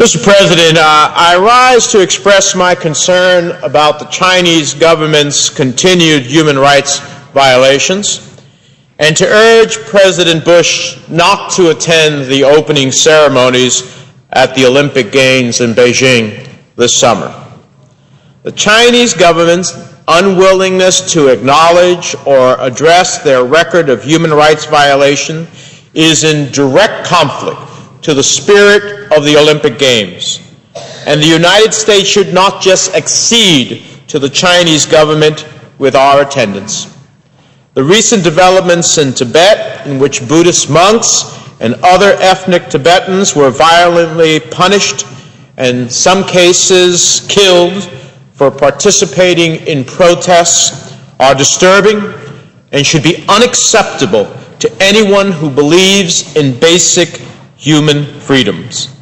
Mr. President, I rise to express my concern about the Chinese government's continued human rights violations and to urge President Bush not to attend the opening ceremonies at the Olympic Games in Beijing this summer. The Chinese government's unwillingness to acknowledge or address their record of human rights violation is in direct conflict to the spirit of the Olympic Games, and the United States should not just accede to the Chinese government with our attendance. The recent developments in Tibet, in which Buddhist monks and other ethnic Tibetans were violently punished and in some cases killed for participating in protests, are disturbing and should be unacceptable to anyone who believes in basic human freedoms.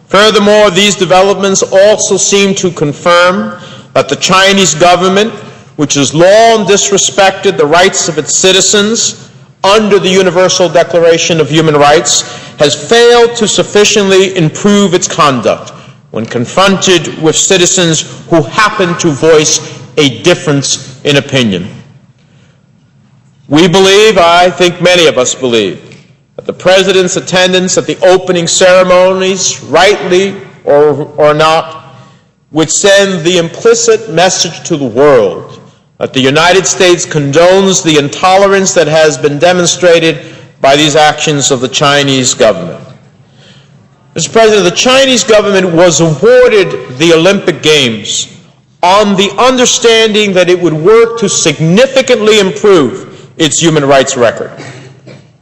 Furthermore, these developments also seem to confirm that the Chinese government, which has long disrespected the rights of its citizens under the Universal Declaration of Human Rights, has failed to sufficiently improve its conduct when confronted with citizens who happen to voice a difference in opinion. We believe, I think many of us believe, that the President's attendance at the opening ceremonies, rightly or not, would send the implicit message to the world that the United States condones the intolerance that has been demonstrated by these actions of the Chinese government. Mr. President, the Chinese government was awarded the Olympic Games on the understanding that it would work to significantly improve its human rights record.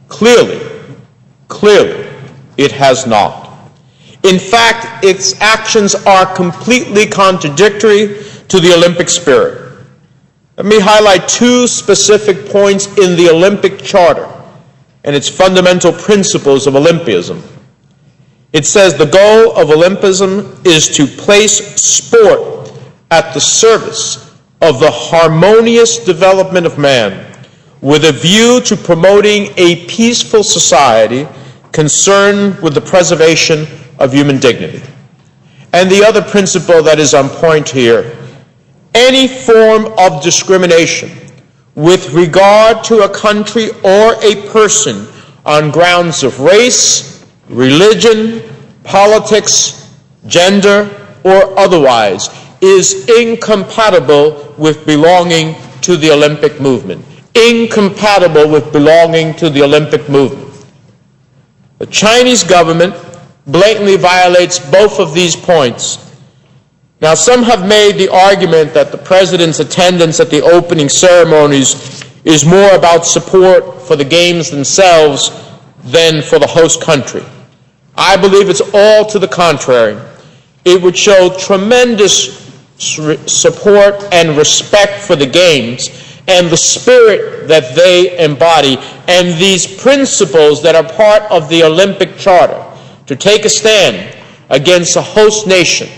Clearly, it has not. In fact, its actions are completely contradictory to the Olympic spirit. Let me highlight two specific points in the Olympic Charter and its fundamental principles of Olympism. It says the goal of Olympism is to place sport at the service of the harmonious development of man, with a view to promoting a peaceful society concerned with the preservation of human dignity. And the other principle that is on point here, any form of discrimination with regard to a country or a person on grounds of race, religion, politics, gender, or otherwise is incompatible with belonging to the Olympic movement. Incompatible with belonging to the Olympic movement. The Chinese government blatantly violates both of these points. Now, some have made the argument that the President's attendance at the opening ceremonies is more about support for the Games themselves than for the host country. I believe it's all to the contrary. It would show tremendous support and respect for the Games and the spirit that they embody, and these principles that are part of the Olympic Charter, to take a stand against a host nation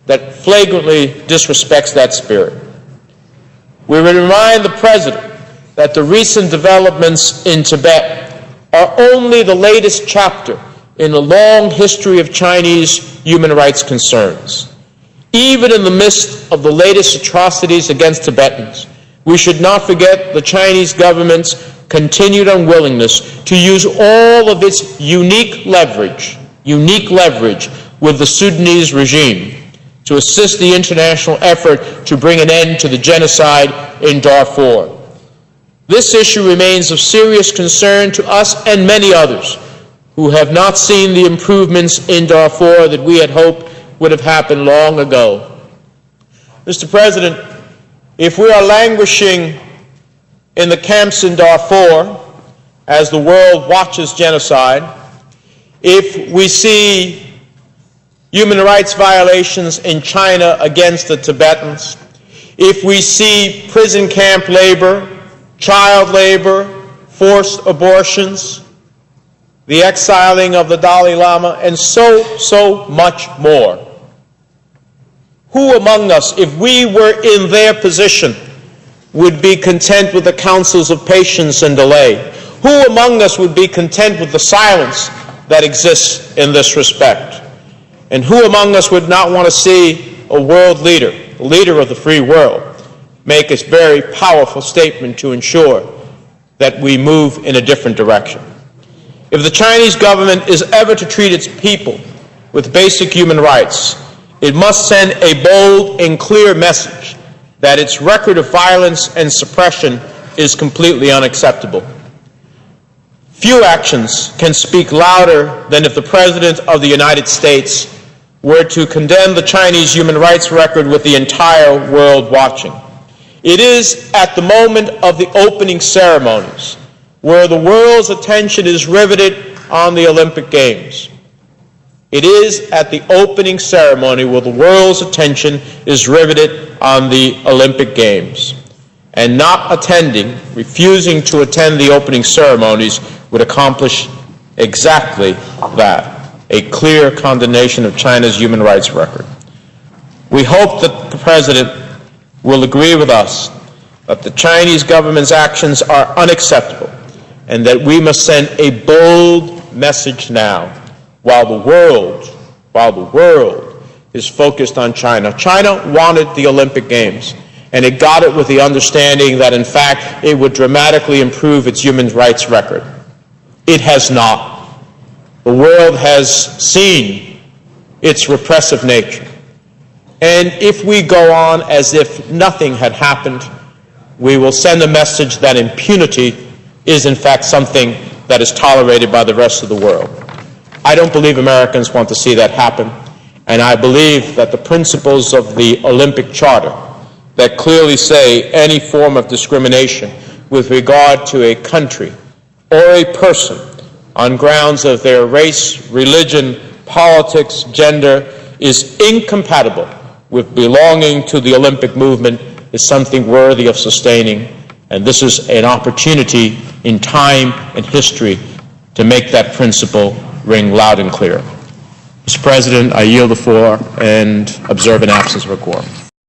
that flagrantly disrespects that spirit. We would remind the President that the recent developments in Tibet are only the latest chapter in a long history of Chinese human rights concerns. Even in the midst of the latest atrocities against Tibetans, we should not forget the Chinese government's continued unwillingness to use all of its unique leverage with the Sudanese regime to assist the international effort to bring an end to the genocide in Darfur. This issue remains of serious concern to us and many others who have not seen the improvements in Darfur that we had hoped would have happened long ago. Mr. President, if we are languishing in the camps in Darfur as the world watches genocide, if we see human rights violations in China against the Tibetans, if we see prison camp labor, child labor, forced abortions, the exiling of the Dalai Lama, and so much more, who among us, if we were in their position, would be content with the counsels of patience and delay? Who among us would be content with the silence that exists in this respect? And who among us would not want to see a world leader, a leader of the free world, make a very powerful statement to ensure that we move in a different direction? If the Chinese government is ever to treat its people with basic human rights, it must send a bold and clear message that its record of violence and suppression is completely unacceptable. Few actions can speak louder than if the President of the United States were to condemn the Chinese human rights record with the entire world watching. It is at the moment of the opening ceremonies where the world's attention is riveted on the Olympic Games. It is at the opening ceremony where the world's attention is riveted on the Olympic Games. And not attending, refusing to attend the opening ceremonies would accomplish exactly that, a clear condemnation of China's human rights record. We hope that the President will agree with us that the Chinese government's actions are unacceptable and that we must send a bold message now while the world is focused on China. China wanted the Olympic Games, and it got it with the understanding that, in fact, it would dramatically improve its human rights record. It has not. The world has seen its repressive nature. And if we go on as if nothing had happened, we will send a message that impunity is, in fact, something that is tolerated by the rest of the world. I don't believe Americans want to see that happen, and I believe that the principles of the Olympic Charter that clearly say any form of discrimination with regard to a country or a person on grounds of their race, religion, politics, gender is incompatible with belonging to the Olympic movement is something worthy of sustaining, and this is an opportunity in time and history to make that principle ring loud and clear. Mr. President, I yield the floor and observe an absence of a quorum.